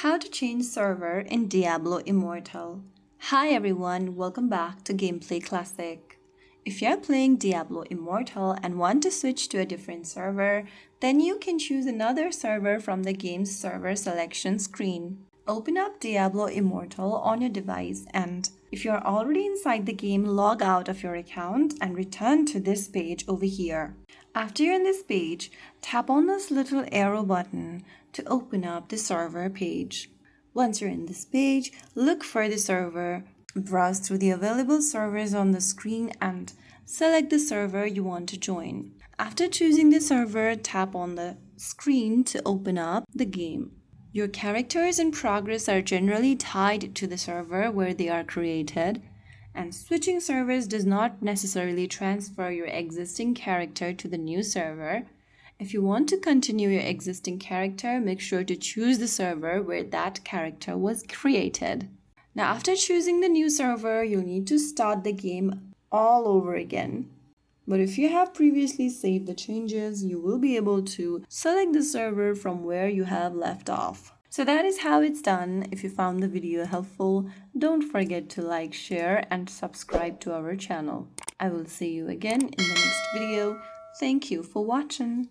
How to change server in Diablo Immortal. Hi everyone, welcome back to Gameplay Classic. If you're playing Diablo Immortal and want to switch to a different server, then you can choose another server from the game's server selection screen. Open up Diablo Immortal on your device and, if you're already inside the game, log out of your account and return to this page over here. After you're in this page, tap on this little arrow button to open up the server page. Once you're in this page, look for the server, browse through the available servers on the screen and select the server you want to join. After choosing the server, tap on the screen to open up the game. Your characters in progress are generally tied to the server where they are created, and switching servers does not necessarily transfer your existing character to the new server. If you want to continue your existing character, make sure to choose the server where that character was created. Now, after choosing the new server, you'll need to start the game all over again. But if you have previously saved the changes, you will be able to select the server from where you have left off. So that is how it's done. If you found the video helpful, don't forget to like, share, and subscribe to our channel. I will see you again in the next video. Thank you for watching.